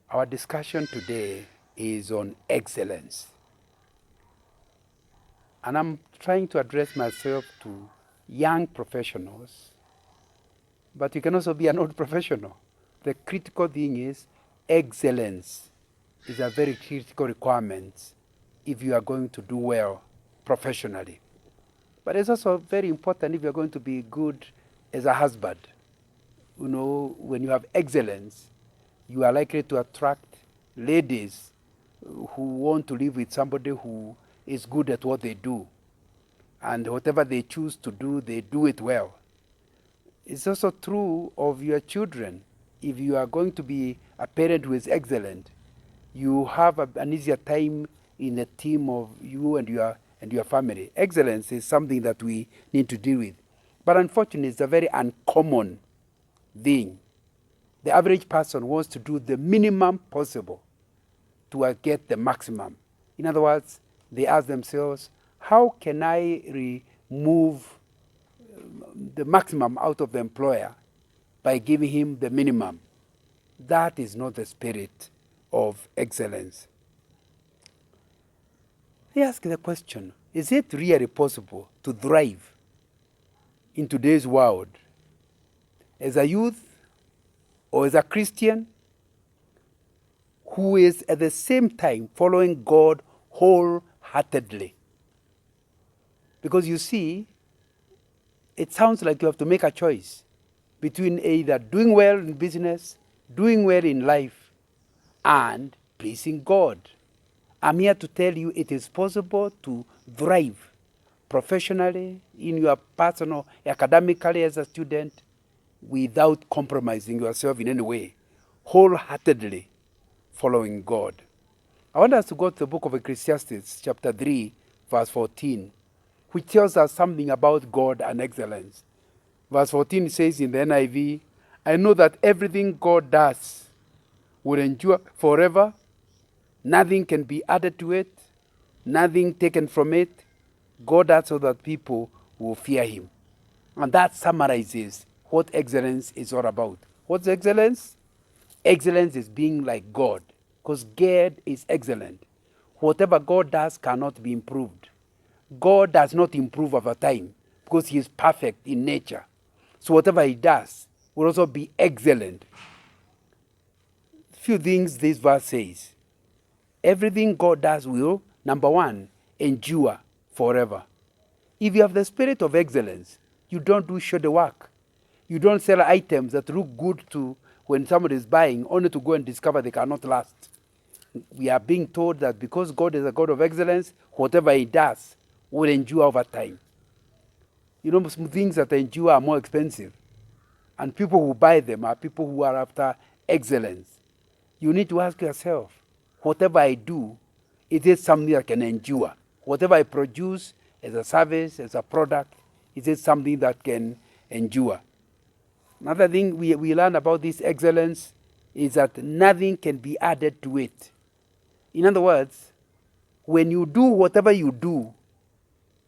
Our discussion today is on excellence. And I'm trying to address myself to young professionals, but you can also be an old professional. The critical thing is excellence is a very critical requirement if you are going to do well professionally. But it's also very important if you're going to be good as a husband. You know, when you have excellence, you are likely to attract ladies who want to live with somebody who is good at what they do. And whatever they choose to do, they do it well. It's also true of your children. If you are going to be a parent who is excellent, you have an easier time in a team of you and your family. Excellence is something that we need to deal with. But unfortunately, it's a very uncommon thing. The average person wants to do the minimum possible to get the maximum. In other words, they ask themselves, how can I remove the maximum out of the employer by giving him the minimum? That is not the spirit of excellence. I ask the question, is it really possible to thrive in today's world as a youth or as a Christian who is at the same time following God wholeheartedly? Because you see, it sounds like you have to make a choice between either doing well in business, doing well in life, and pleasing God. I'm here to tell you it is possible to thrive professionally, in your personal, academically as a student, without compromising yourself in any way, wholeheartedly following God. I want us to go to the book of Ecclesiastes, chapter 3, verse 14, which tells us something about God and excellence. Verse 14 says in the NIV, I know that everything God does will endure forever. Nothing can be added to it, nothing taken from it. God does so that people will fear him. And that summarizes what excellence is all about. What's excellence? Excellence is being like God, because God is excellent. Whatever God does cannot be improved. God does not improve over time because he is perfect in nature. So whatever he does will also be excellent. Few things this verse says. Everything God does will, number one, endure forever. If you have the spirit of excellence, you don't do shoddy work. You don't sell items that look good to when somebody is buying, only to go and discover they cannot last. We are being told that because God is a God of excellence, whatever he does will endure over time. You know, some things that endure are more expensive. And people who buy them are people who are after excellence. You need to ask yourself, whatever I do, it is something that can endure. Whatever I produce as a service, as a product, it is something that can endure. Another thing we learn about this excellence is that nothing can be added to it. In other words, when you do whatever you do,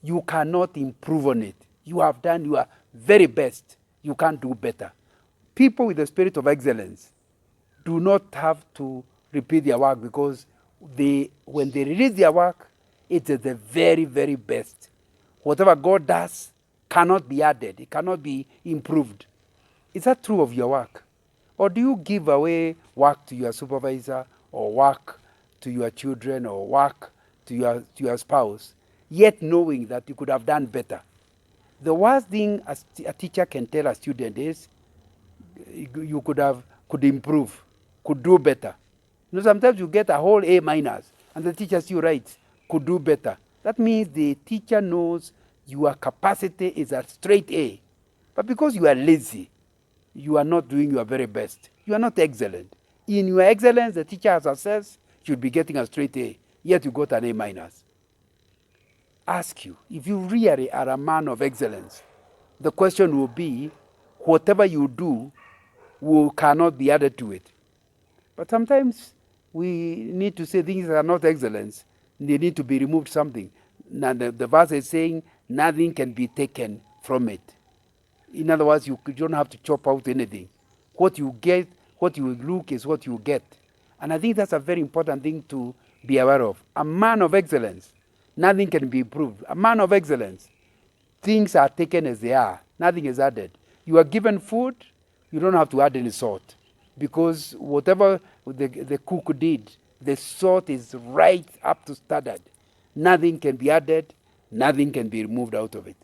you cannot improve on it. You have done your very best. You can't do better. People with the spirit of excellence do not have to repeat their work because when they release their work, it is the very, very best. Whatever God does cannot be added. It cannot be improved. Is that true of your work? Or do you give away work to your supervisor or work to your children or work to your spouse, yet knowing that you could have done better? The worst thing a teacher can tell a student is you could improve, could do better. You know, sometimes you get a whole A minus and the teacher still writes, could do better. That means the teacher knows your capacity is a straight A. But because you are lazy, you are not doing your very best. You are not excellent. In your excellence, the teacher has assessed you should be getting a straight A, yet you got an A minus. Ask you, if you really are a man of excellence, the question will be, whatever you do cannot be added to it. But sometimes we need to say things are not excellence. They need to be removed something. Now the verse is saying nothing can be taken from it. In other words, you don't have to chop out anything. What you get, what you look is what you get. And I think that's a very important thing to be aware of. A man of excellence, nothing can be improved. A man of excellence, things are taken as they are, nothing is added. You are given food, you don't have to add any salt, because whatever the cook did, the salt is right up to standard. Nothing can be added, nothing can be removed out of it.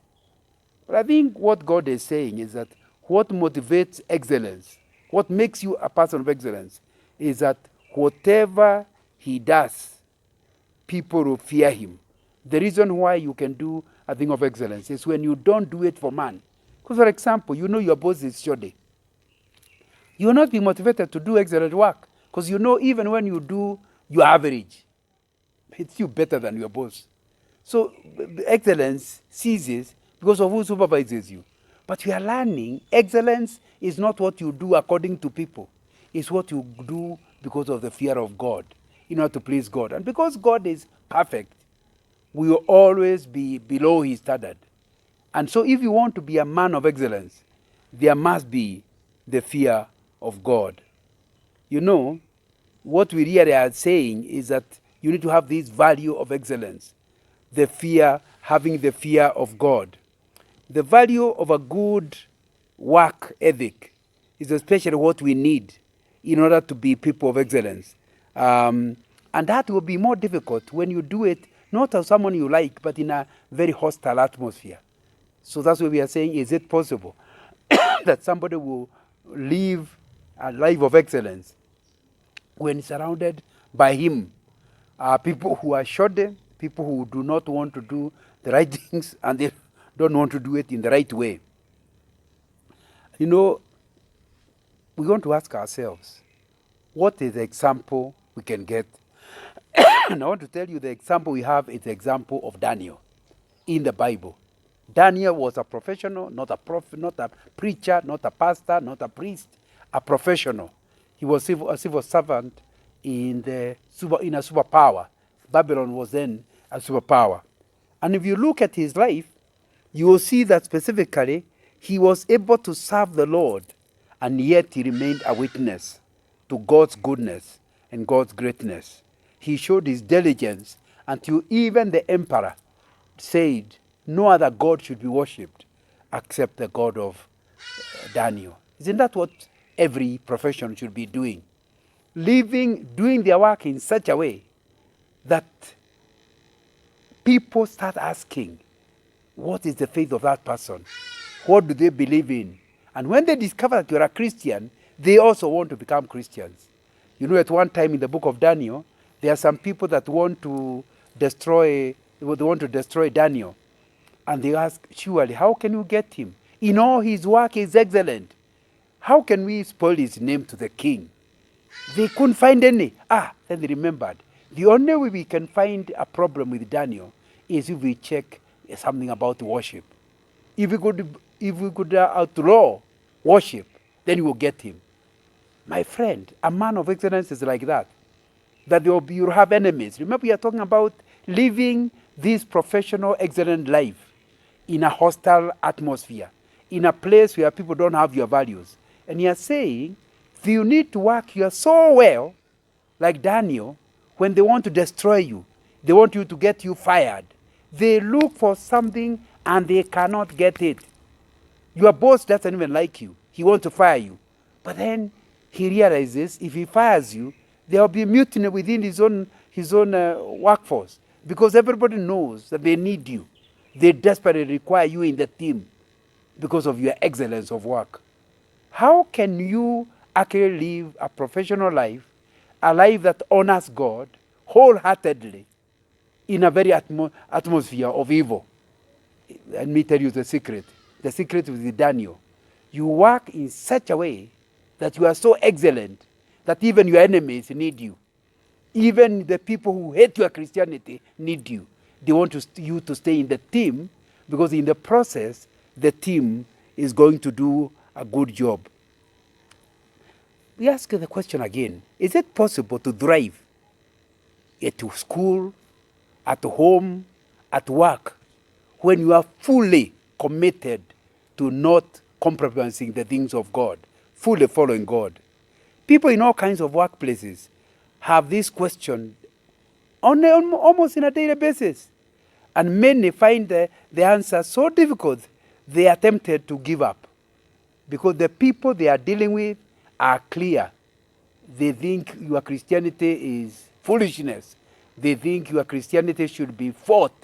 But I think what God is saying is that what motivates excellence, what makes you a person of excellence, is that whatever he does, people will fear him. The reason why you can do a thing of excellence is when you don't do it for man. Because, for example, you know your boss is shoddy. You will not be motivated to do excellent work, because you know even when you do your average, it's you better than your boss. So excellence ceases because of who supervises you. But you are learning excellence is not what you do according to people. It's what you do because of the fear of God, in order to please God. And because God is perfect, we will always be below his standard. And so if you want to be a man of excellence, there must be the fear of God. You know, what we really are saying is that you need to have this value of excellence, the fear, having the fear of God. The value of a good work ethic is especially what we need in order to be people of excellence. And that will be more difficult when you do it not as someone you like, but in a very hostile atmosphere. So that's what we are saying, is it possible that somebody will live a life of excellence when surrounded by him? People who are shoddy, people who do not want to do the right things, and they don't want to do it in the right way. You know, we want to ask ourselves, what is the example we can get? And I want to tell you the example we have is the example of Daniel in the Bible. Daniel was a professional, not a prophet, not a preacher, not a pastor, not a priest, a professional. He was a civil servant in a superpower. Babylon was then a superpower. And if you look at his life, you will see that specifically he was able to serve the Lord, and yet he remained a witness to God's goodness and God's greatness. He showed his diligence until even the emperor said no other God should be worshipped except the God of Daniel. Isn't that what every profession should be doing? Doing their work in such a way that people start asking, what is the faith of that person? What do they believe in? And when they discover that you're a Christian, they also want to become Christians. You know, at one time in the book of Daniel, there are some people that want to destroy Daniel. And they ask, surely, how can you get him? In all his work is excellent. How can we spoil his name to the king? They couldn't find any. Then they remembered. The only way we can find a problem with Daniel is if we check something about worship. If we could outlaw worship, then we will get him. My friend, a man of excellence is like that. That you'll have enemies. Remember, we are talking about living this professional, excellent life in a hostile atmosphere, in a place where people don't have your values. And you are saying, if you need to work here so well, like Daniel, when they want to destroy you, they want you to get you fired. They look for something and they cannot get it. Your boss doesn't even like you. He wants to fire you. But then he realizes if he fires you, there will be mutiny within his own workforce, because everybody knows that they need you. They desperately require you in the team because of your excellence of work. How can you actually live a professional life, a life that honors God wholeheartedly in a very atmosphere of evil? Let me tell you the secret. The secret with Daniel. You work in such a way that you are so excellent that even your enemies need you. Even the people who hate your Christianity need you. They want you to stay in the team, because in the process, the team is going to do a good job. We ask the question again, is it possible to thrive at school, at home, at work, when you are fully committed to not compromising the things of God, fully following God? People in all kinds of workplaces have this question almost on a daily basis. And many find the answer so difficult, they are tempted to give up. Because the people they are dealing with are clear. They think your Christianity is foolishness. They think your Christianity should be fought.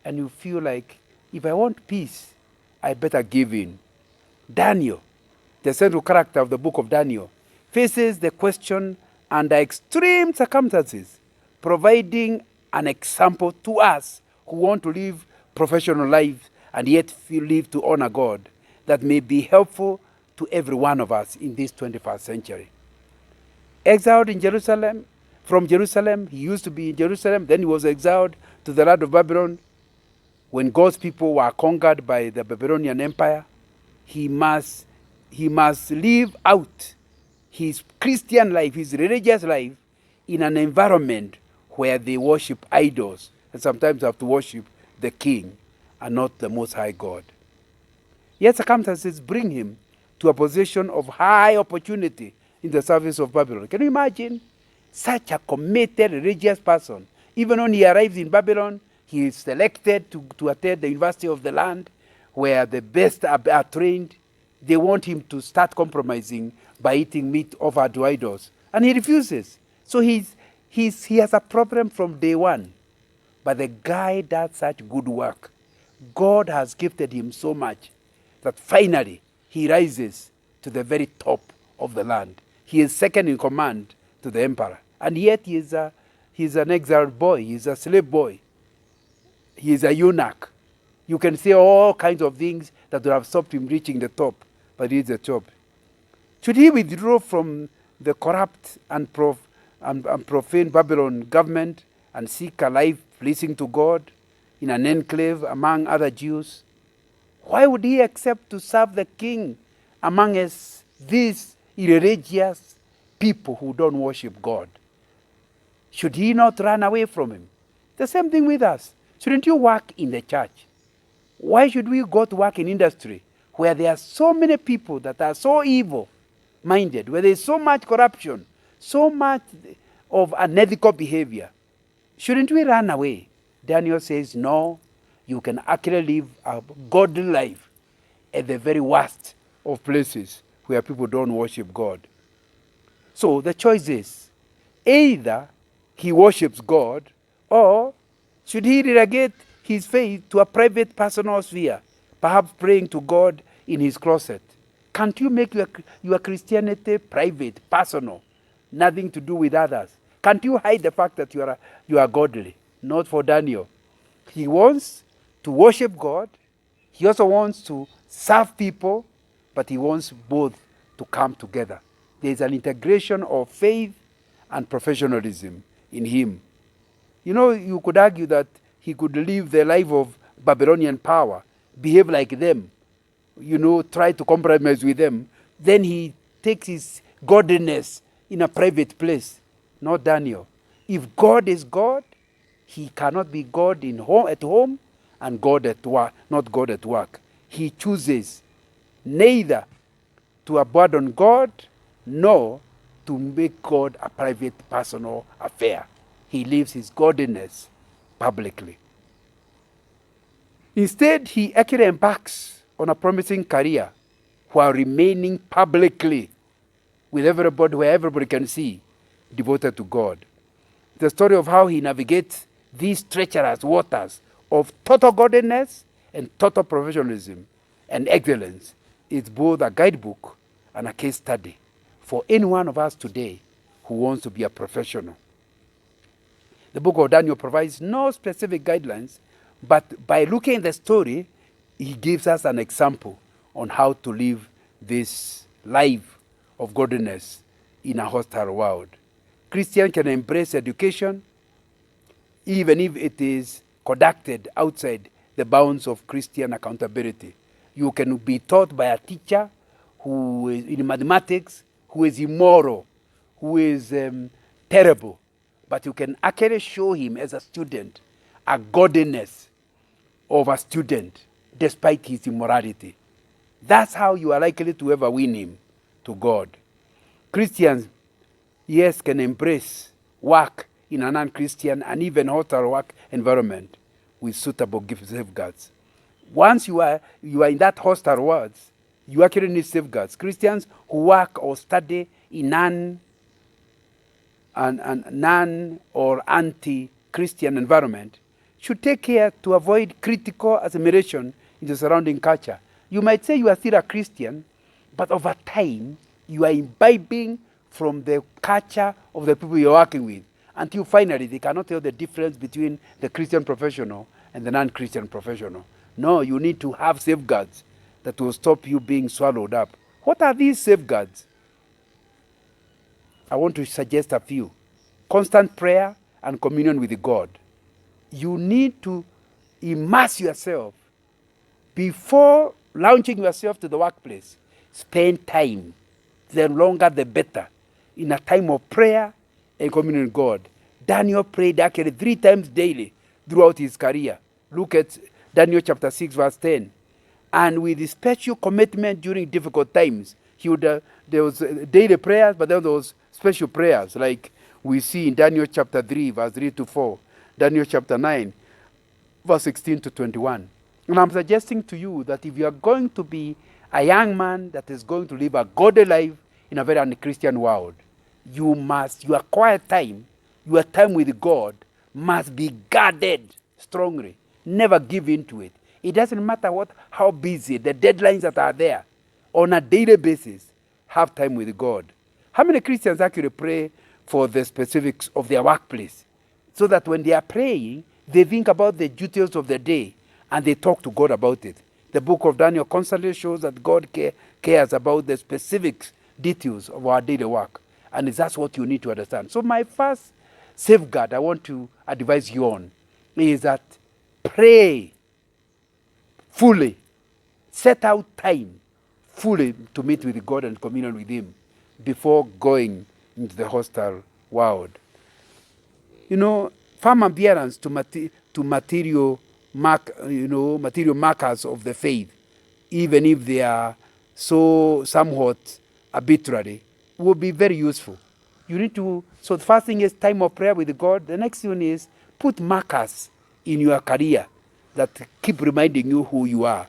And you feel like, if I want peace, I better give in. Daniel, the central character of the book of Daniel, faces the question under extreme circumstances, providing an example to us who want to live professional lives and yet live to honor God, that may be helpful to every one of us in this 21st century. Exiled in Jerusalem, from Jerusalem, he used to be in Jerusalem, then he was exiled to the land of Babylon. When God's people were conquered by the Babylonian Empire, he must live out his Christian life, his religious life, in an environment where they worship idols and sometimes have to worship the king and not the Most High God. Yet circumstances bring him to a position of high opportunity in the service of Babylon. Can you imagine such a committed religious person? Even when he arrives in Babylon, he is selected to attend the university of the land where the best are trained. They want him to start compromising by eating meat offered to idols. And he refuses. So he has a problem from day one. But the guy does such good work. God has gifted him so much that finally he rises to the very top of the land. He is second in command to the emperor. And yet he's an exiled boy. He's a slave boy. He is a eunuch. You can say all kinds of things that would have stopped him reaching the top, but he is the top. Should he withdraw from the corrupt and profane Babylon government and seek a life pleasing to God in an enclave among other Jews? Why would he accept to serve the king among these irreligious people who don't worship God? Should he not run away from him? The same thing with us. Shouldn't you work in the church? Why should we go to work in industry where there are so many people that are so evil-minded, where there is so much corruption, so much of unethical behavior? Shouldn't we run away? Daniel says, no, you can actually live a godly life at the very worst of places where people don't worship God. So the choice is, either he worships God, or should he relegate his faith to a private personal sphere, perhaps praying to God in his closet? Can't you make your Christianity private, personal, nothing to do with others? Can't you hide the fact that you are godly? Not for Daniel. He wants to worship God. He also wants to serve people, but he wants both to come together. There is an integration of faith and professionalism in him. You know, you could argue that he could live the life of Babylonian power, behave like them, try to compromise with them. Then he takes his godliness in a private place. Not Daniel. If God is God, he cannot be God at home and God at work, not God at work. He chooses neither to abandon God nor to make God a private personal affair. He lives his godliness publicly. Instead, he actually embarks on a promising career while remaining publicly with everybody, where everybody can see, devoted to God. The story of how he navigates these treacherous waters of total godliness and total professionalism and excellence is both a guidebook and a case study for any one of us today who wants to be a professional. The book of Daniel provides no specific guidelines, but by looking at the story, he gives us an example on how to live this life of godliness in a hostile world. Christians can embrace education even if it is conducted outside the bounds of Christian accountability. You can be taught by a teacher who is in mathematics, who is immoral, who is terrible, but you can actually show him as a student a godliness of a student despite his immorality. That's how you are likely to ever win him to God. Christians, yes, can embrace work in a non-Christian and even hostile work environment with suitable safeguards. Once you are in that hostile world, you actually need safeguards. Christians who work or study in non or anti-Christian environment should take care to avoid critical assimilation in the surrounding culture. You might say you are still a Christian, but over time you are imbibing from the culture of the people you're working with until finally they cannot tell the difference between the Christian professional and the non-Christian professional. No, you need to have safeguards that will stop you being swallowed up. What are these safeguards? I want to suggest a few. Constant prayer and communion with God. You need to immerse yourself before launching yourself to the workplace. Spend time, the longer the better, in a time of prayer and communion with God. Daniel prayed actually 3 times daily throughout his career. Look at Daniel chapter 6 verse 10. And with his special commitment during difficult times, he would there was daily prayers, but then there was special prayers, like we see in Daniel chapter 3 verse 3 to 4, Daniel chapter 9 verse 16 to 21. And I'm suggesting to you that if you are going to be a young man that is going to live a godly life in a very unchristian world, your quiet time, your time with God must be guarded strongly. Never give in to it. It doesn't matter how busy, the deadlines that are there. On a daily basis, have time with God. How many Christians actually pray for the specifics of their workplace? So that when they are praying, they think about the duties of the day and they talk to God about it. The book of Daniel constantly shows that God cares about the specific details of our daily work. And that's what you need to understand. So my first safeguard I want to advise you on is that pray fully. Set out time fully to meet with God and communion with Him before going into the hostile world. You know, firm adherence to material markers of the faith, even if they are so somewhat arbitrary, will be very useful. You need to, so the first thing is time of prayer with God. The next one is put markers in your career that keep reminding you who you are.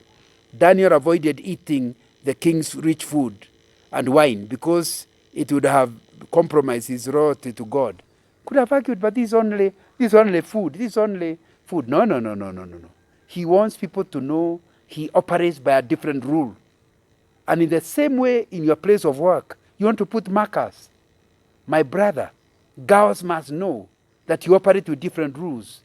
Daniel avoided eating the king's rich food and wine because it would have compromised his loyalty to God. Could have argued, but this is only food. No. He wants people to know he operates by a different rule. And in the same way, in your place of work, you want to put markers. My brother, girls must know that you operate with different rules.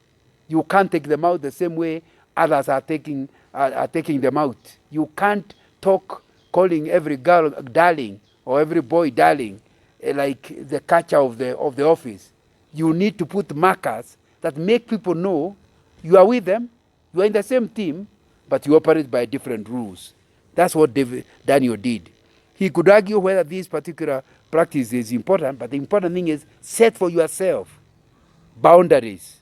You can't take them out the same way others are taking them out. You can't talk calling every girl darling or every boy darling like the culture of the office. You need to put markers that make people know you are with them, you are in the same team, but you operate by different rules. That's what Daniel did. He could argue whether this particular practice is important, but the important thing is set for yourself boundaries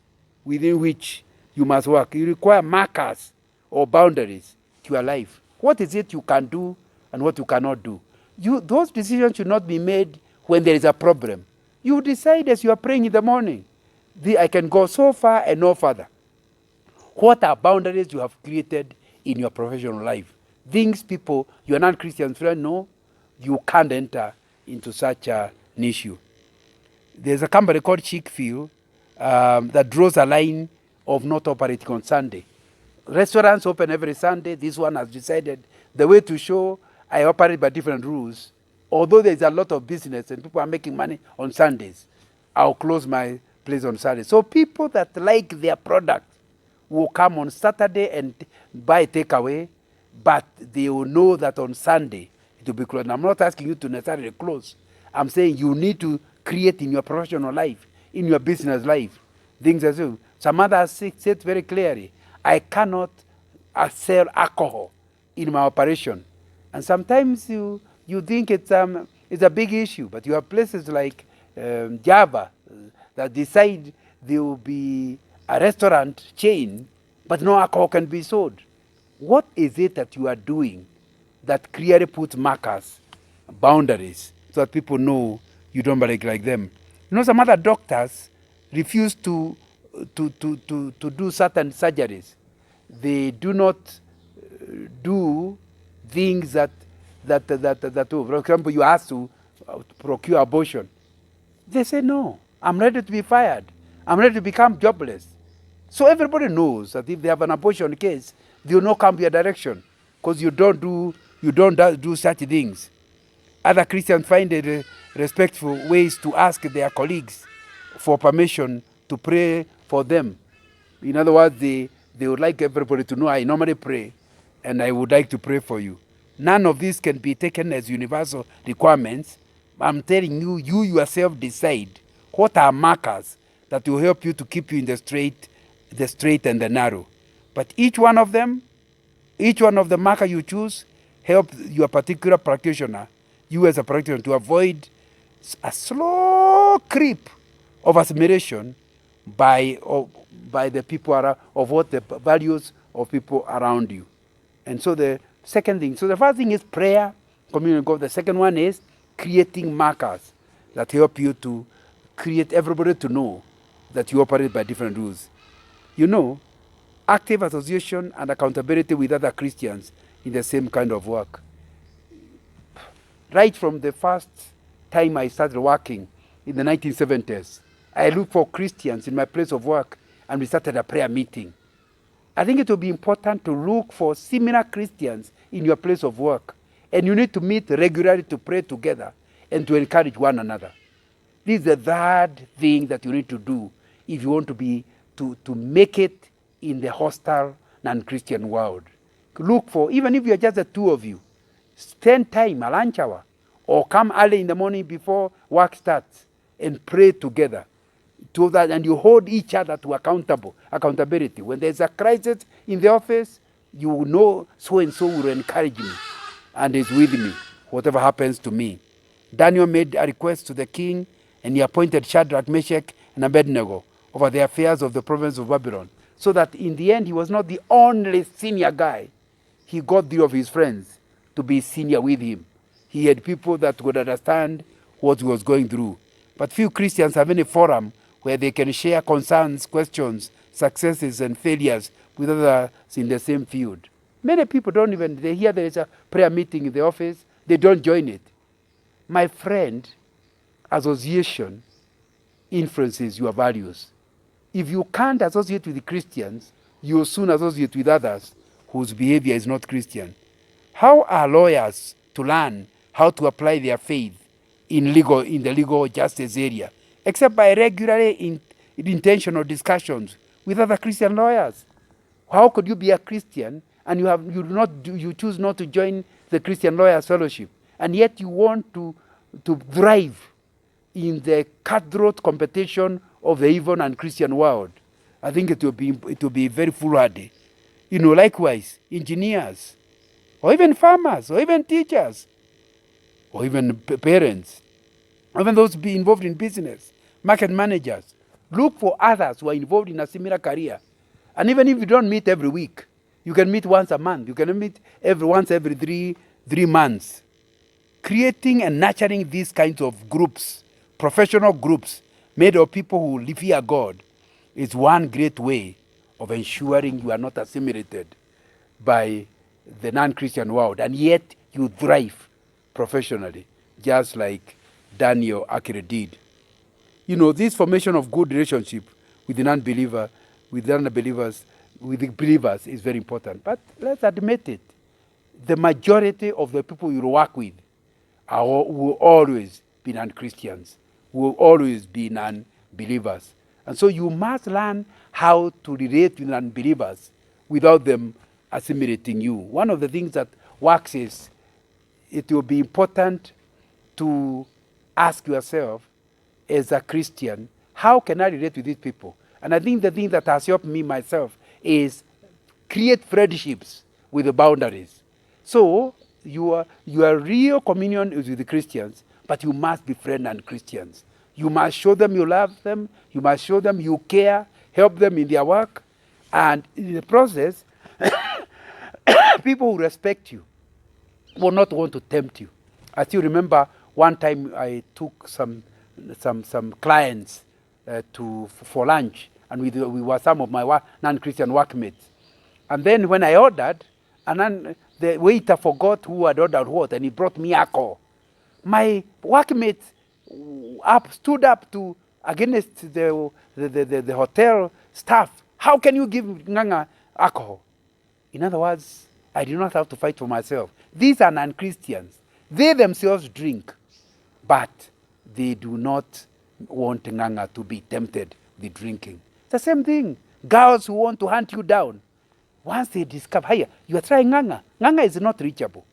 within which you must work. You require markers or boundaries to your life. What is it you can do and what you cannot do? Those decisions should not be made when there is a problem. You decide as you are praying in the morning, I can go so far and no further. What are boundaries you have created in your professional life? Things people, your non-Christian friend know, you can't enter into such an issue. There's a company called Chick-fil that draws a line of not operating on Sunday. Restaurants open every Sunday. This one has decided the way to show I operate by different rules. Although there's a lot of business and people are making money on Sundays, I'll close my place on Sunday. So people that like their product will come on Saturday and buy takeaway, but they will know that on Sunday it will be closed. And I'm not asking you to necessarily close. I'm saying you need to create in your professional life, in your business life, things as well. Some others said very clearly, I cannot sell alcohol in my operation. And sometimes you think it's a big issue, but you have places like Java that decide there will be a restaurant chain, but no alcohol can be sold. What is it that you are doing that clearly puts markers, boundaries, so that people know you don't break like them? You know, some other doctors refuse to do certain surgeries. They do not do things that for example, you ask to procure abortion. They say, no, I'm ready to be fired. I'm ready to become jobless. So everybody knows that if they have an abortion case, they will not come your direction because you don't do such things. Other Christians find it respectful ways to ask their colleagues for permission to pray for them. In other words, they would like everybody to know I normally pray and I would like to pray for you. None of these can be taken as universal requirements. I'm telling you, you yourself decide what are markers that will help you to keep you in the straight and the narrow. But each one of the marker you choose help your particular practitioner, you as a practitioner, to avoid a slow creep of assimilation by the people around, of what the values of people around you. And so the second thing, so the first thing is prayer, communion with God. The second one is creating markers that help you to create everybody to know that you operate by different rules. You know, active association and accountability with other Christians in the same kind of work. Right from the first time I started working in the 1970s, I looked for Christians in my place of work and we started a prayer meeting. I think it will be important to look for similar Christians in your place of work. And you need to meet regularly to pray together and to encourage one another. This is the third thing that you need to do if you want to make it in the hostile non-Christian world. Look for, even if you're just the two of you, spend time, a lunch hour, or come early in the morning before work starts and pray together. To that, and you hold each other to accountability. When there's a crisis in the office, you know so and so will encourage me and is with me, whatever happens to me. Daniel made a request to the king, and he appointed Shadrach, Meshach, and Abednego over the affairs of the province of Babylon, so that in the end he was not the only senior guy. He got three of his friends to be senior with him. He had people that would understand what he was going through. But few Christians have any forum where they can share concerns, questions, successes, and failures with others in the same field. Many people don't even, they hear there is a prayer meeting in the office, they don't join it. My friend, association influences your values. If you can't associate with the Christians, you will soon associate with others whose behavior is not Christian. How are lawyers to learn how to apply their faith in the legal justice area, except by regularly intentional discussions with other Christian lawyers? How could you be a Christian and you choose not to join the Christian Lawyers Fellowship, and yet you want to thrive in the cutthroat competition of the evil and Christian world? I think it will be very foolhardy. You know, likewise, engineers, or even farmers, or even teachers, or even parents, even those be involved in business, market managers. Look for others who are involved in a similar career. And even if you don't meet every week, you can meet once a month. You can meet once every three months. Creating and nurturing these kinds of groups, professional groups made of people who fear God, is one great way of ensuring you are not assimilated by the non-Christian world, and yet you thrive professionally, just like Daniel actually did. You know, this formation of good relationship with the non-believer, with the unbelievers, with the believers is very important. But let's admit it, the majority of the people you work with will always be non-Christians, will always be non-believers. And so you must learn how to relate with non-believers without them assimilating you. One of the things that works is, it will be important to ask yourself, as a Christian, how can I relate with these people? And I think the thing that has helped me myself is create friendships with the boundaries. So your real communion is with the Christians, but you must be friends and Christians. You must show them you love them. You must show them you care, help them in their work. And in the process, people who respect you will not want to tempt you. I still remember one time I took some some clients for lunch, and we were some of my non-Christian workmates. And then when I ordered, and then the waiter forgot who had ordered what, and he brought me alcohol. My workmate stood up to against the hotel staff. How can you give Nganga alcohol? In other words, I do not have to fight for myself. These are non-Christians. They themselves drink, but they do not want Nganga to be tempted with drinking. It's the same thing. Girls who want to hunt you down, once they discover, hey, you are trying Nganga. Nganga is not reachable.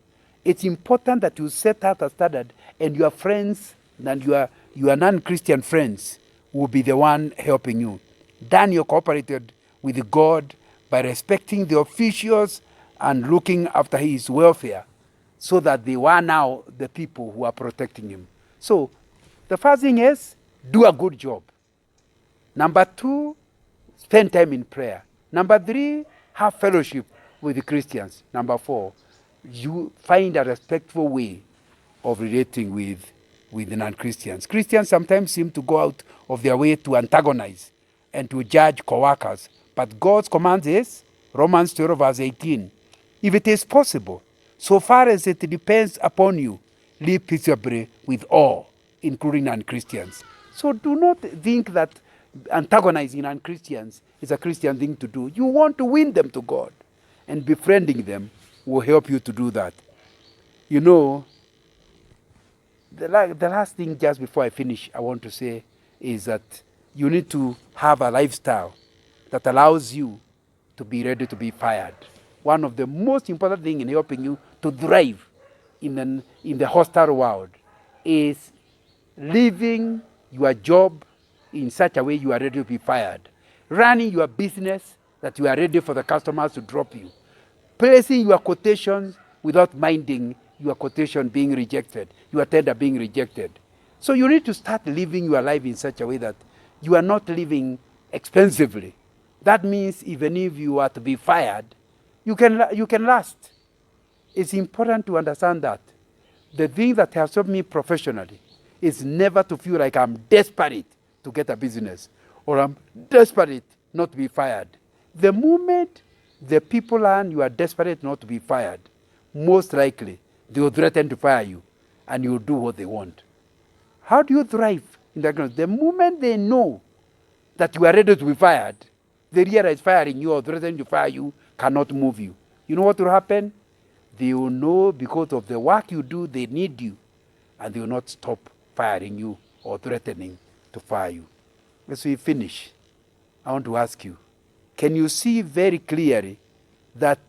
It's important that you set out a standard, and your friends and your non-Christian friends will be the one helping you. Daniel cooperated with God by respecting the officials and looking after his welfare, so that they were now the people who are protecting him. So the first thing is, do a good job. Number 2, spend time in prayer. Number 3, have fellowship with the Christians. Number 4, you find a respectful way of relating with the non-Christians. Christians sometimes seem to go out of their way to antagonize and to judge co-workers. But God's command is, Romans 12 verse 18, if it is possible, so far as it depends upon you, live peaceably with all, including non-Christians. So do not think that antagonizing non-Christians is a Christian thing to do. You want to win them to God, and befriending them will help you to do that. You know, the last thing just before I finish, I want to say is that you need to have a lifestyle that allows you to be ready to be fired. One of the most important things in helping you to thrive in the hostile world is living your job in such a way you are ready to be fired. Running your business that you are ready for the customers to drop you. Placing your quotations without minding your quotation being rejected, your tender being rejected. So you need to start living your life in such a way that you are not living expensively. That means even if you are to be fired, you can last. It's important to understand that. The thing that has helped me professionally is never to feel like I'm desperate to get a business, or I'm desperate not to be fired. The moment the people learn you are desperate not to be fired, most likely they will threaten to fire you, and you will do what they want. How do you thrive in that kind of? The moment they know that you are ready to be fired, they realize firing you or threatening to fire you cannot move you. You know what will happen? They will know because of the work you do, they need you, and they will not stop firing you or threatening to fire you. As we finish, I want to ask you, can you see very clearly that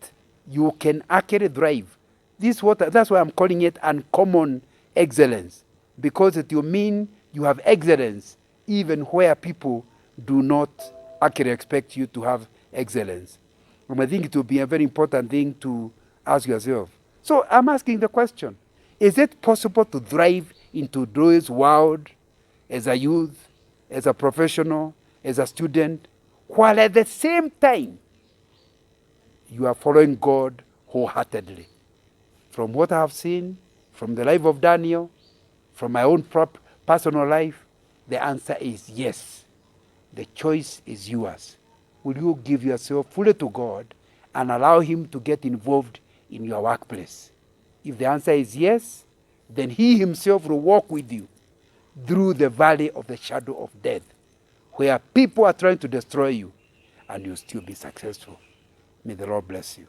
you can actually thrive? That's why I'm calling it uncommon excellence, because it will mean you have excellence even where people do not actually expect you to have excellence. And I think it will be a very important thing to ask yourself. So I'm asking the question, is it possible to thrive in today's world as a youth, as a professional, as a student, while at the same time you are following God wholeheartedly? From what I have seen, from the life of Daniel, from my own personal life, the answer is yes. The choice is yours. Will you give yourself fully to God and allow Him to get involved in your workplace? If the answer is yes, then He Himself will walk with you through the valley of the shadow of death, where people are trying to destroy you, and you'll still be successful. May the Lord bless you.